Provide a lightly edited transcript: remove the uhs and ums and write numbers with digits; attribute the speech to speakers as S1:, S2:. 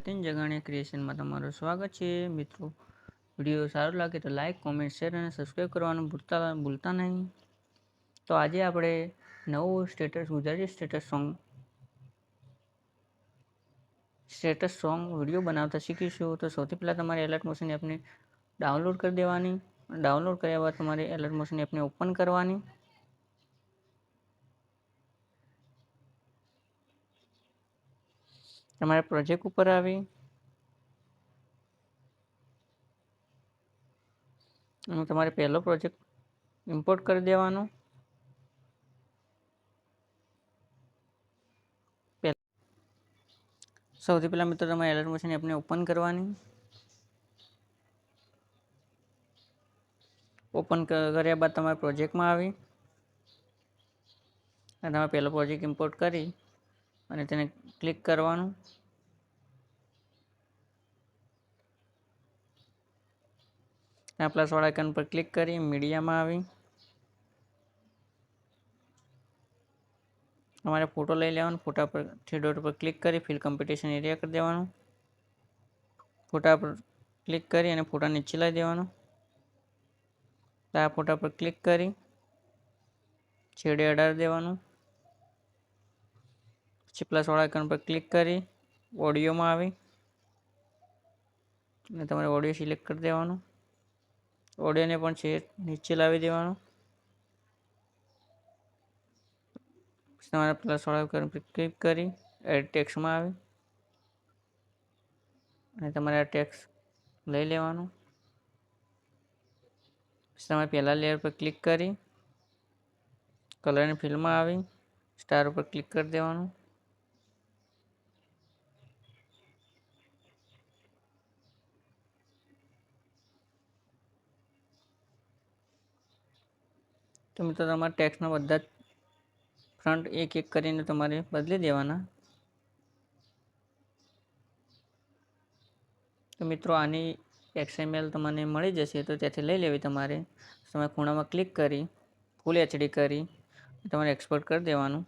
S1: જતીન જગાણીયા ક્રિએશનમાં તમારું સ્વાગત છે મિત્રો। વિડીયો સારો લાગે તો લાઈક, કોમેન્ટ, શેર અને સબસ્ક્રાઈબ કરવાનું ભૂલતા નહીં। તો આજે આપણે નવું ગુજરાતી સ્ટેટસ સોંગ વિડીયો બનાવતા શીખીશું। તો સૌથી પહેલાં તમારે એલર્ટ મોશન એપને ડાઉનલોડ કરી દેવાની। ડાઉનલોડ કર્યા બાદ તમારે એલર્ટ મોશન એપને ઓપન કરવાની। તમારે પ્રોજેક્ટ ઉપર આવી અને તમારે પહેલો પ્રોજેક્ટ ઇમ્પોર્ટ કરી દેવાનો। સૌથી પહેલાં મિત્રો તમારે એલર્ટ મોશન એપને ઓપન કરવાની। ઓપન કર્યા બાદ તમારે પ્રોજેક્ટમાં આવી અને તમારે પહેલો પ્રોજેક્ટ ઇમ્પોર્ટ કરી અને તેને ક્લિક કરવાનું। આ પ્લસ વાળા આઇકન પર ક્લિક કરી મીડિયામાં આવી તમારે ફોટો લઈ લેવાનો। ફોટા પર 3 ડોટ પર ક્લિક કરી ફિલ કોમ્પિટિશન એરિયા કરી દેવાનું। ફોટા પર ક્લિક કરી અને ફોટા નીચે લાવી દેવાનો। આ ફોટા પર ક્લિક કરી છેડે અડાડી દેવાનું। પછી પ્લસ વાળા આઇકન પર ક્લિક કરી ઓડિયોમાં આવી અને તમારે ઓડિયો સિલેક્ટ કરી દેવાનું। ઓડિયોને પણ નીચે લાવી દેવાનું। પછી તમારે પ્લસ વાળા આઇકન પર ક્લિક કરી એડ ટેક્સ્ટમાં આવી અને તમારે આ ટેક્સ્ટ લઈ લેવાનું। પછી તમારે પહેલા લેયર પર ક્લિક કરી કલરની ફિલ્ડમાં આવી સ્ટાર ઉપર ક્લિક કરી દેવાનું। તો મિત્રો તમારે ટેક્સ્ટના બધા જ ફ્રન્ટ એક એક કરીને તમારે બદલી દેવાના। તો મિત્રો આની XML તમને મળી જશે તો ત્યાંથી લઈ લેવી તમારે। તમારે ખૂણામાં ક્લિક કરી ફૂલ HD કરી તમારે એક્સપોર્ટ કરી દેવાનું।